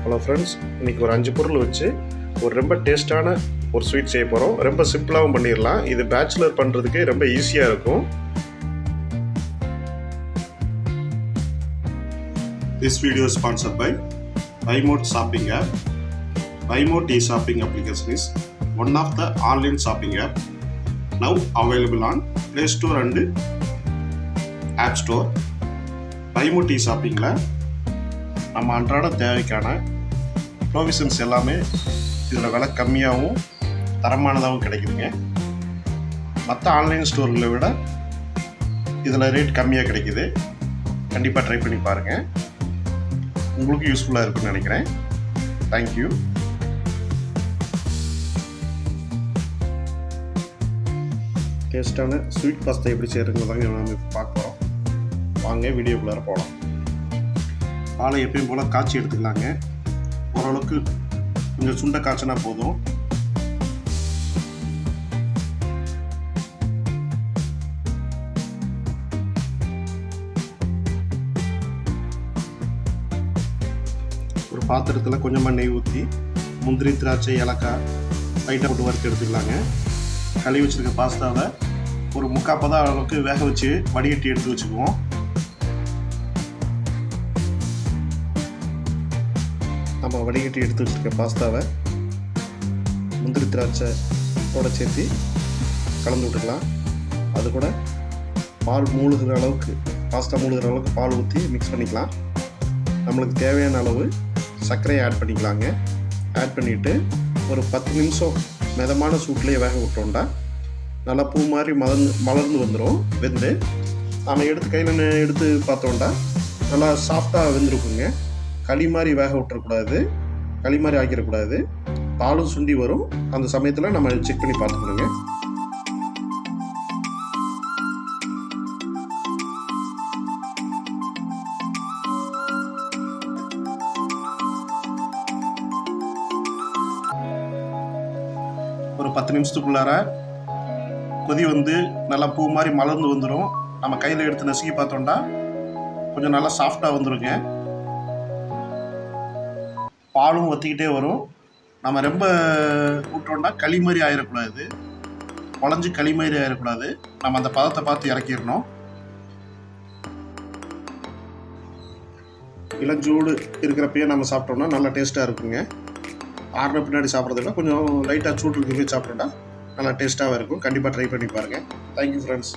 Hello friends, இன்றைக்கி ஒரு 5 பொருள் வச்சு ஒரு ரொம்ப டேஸ்ட்டான ஒரு ஸ்வீட் செய்ய போகிறோம். ரொம்ப சிம்பிளாகவும் பண்ணிடலாம். இது பேச்சுலர் பண்ணுறதுக்கு ரொம்ப ஈஸியாக இருக்கும். This video is sponsored by Buymote Shopping app. Buymote e-shopping application is one of the online shopping app now available on Play Store and App Store. Buymote e-shoppingல நம்ம அன்றாட தேவைக்கான ப்ரொவிஷன்ஸ் எல்லாமே இதில் விலை கம்மியாகவும் தரமானதாகவும் கிடைக்குதுங்க. மற்ற ஆன்லைன் ஸ்டோர்களை விட இதில் ரேட் கம்மியாக கிடைக்குது. கண்டிப்பாக ட்ரை பண்ணி பாருங்கள். உங்களுக்கு யூஸ்ஃபுல்லாக இருக்குன்னு நினைக்கிறேன். தேங்க்யூ. டேஸ்டான ஸ்வீட் பாஸ்தா எப்படி செய்கிறதுங்கிறதாங்க நம்ம பார்க்க போகிறோம். வாங்க வீடியோக்குள்ளார போகலாம். பாலை எப்பயும் போல் காய்ச்சி எடுத்துக்கலாங்க. ஓரளவுக்கு கொஞ்சம் சுண்டை காய்ச்சினா போதும். ஒரு பாத்திரத்தில் கொஞ்சமாக நெய் ஊற்றி முந்திரி, திராட்சை, ஏலக்காய் லைட்டாக போட்டு வறுத்து எடுத்துக்கலாங்க. கழுவி வச்சுருக்க பாஸ்தாவை ஒரு 3/4 பதம் அளவுக்கு வேக வச்சு வடிகட்டி எடுத்து வச்சுக்குவோம். நம்ம வடிகட்டி எடுத்து வச்சுருக்க பாஸ்தாவை முந்திரி திராட்சையோட சேர்த்து கலந்து விட்டுக்கலாம். அது கூட பால் மூழ்கிற அளவுக்கு, பாஸ்தா மூழ்கிற அளவுக்கு பால் ஊற்றி மிக்ஸ் பண்ணிக்கலாம். நம்மளுக்கு தேவையான அளவு சர்க்கரையை ஆட் பண்ணிக்கலாங்க. ஆட் பண்ணிவிட்டு ஒரு 10 நிமிஷம் மிதமான சூட்லேயே வேக விட்டோம்னா நல்லா பூ மாதிரி மலர்ந்து வந்துடும். வெந்து நம்ம கையில் எடுத்து பார்த்தோம்னா நல்லா சாஃப்டாக வெந்திருக்குங்க. களி மாதிரி வேக விட்டுறக்கூடாது, களி மாதிரி ஆக்கிடக்கூடாது. பாலும் சுண்டி வரும். அந்த சமயத்தில் நம்ம செக் பண்ணி பார்த்துக்கணுங்க. ஒரு 10 நிமிஷத்துக்குள்ளார கொதி வந்து நல்லா பூ மாதிரி மலர்ந்து வந்துடும். நம்ம கையில் எடுத்து நசுக்கி பார்த்தோம்னா கொஞ்சம் நல்லா சாஃப்டாக வந்துடுங்க. பாலும் வற்றிக்கிட்டே வரும். நம்ம ரொம்ப விட்டோம்னா களி மாதிரி ஆயிடக்கூடாது, குழஞ்சி களி மாதிரி ஆயிடக்கூடாது. நம்ம அந்த பதத்தை பார்த்து இறக்கிடணும். இளஞ்சூடு இருக்கிறப்பயே நம்ம சாப்பிட்டோம்னா நல்லா டேஸ்ட்டாக இருக்குங்க. ஆறுன பின்னாடி சாப்பிட்றத விட கொஞ்சம் லைட்டாக சூடு இருக்கிறப்பே சாப்பிட்டோம்னா நல்லா டேஸ்ட்டாக இருக்கும். கண்டிப்பாக ட்ரை பண்ணி பாருங்கள். Thank you friends.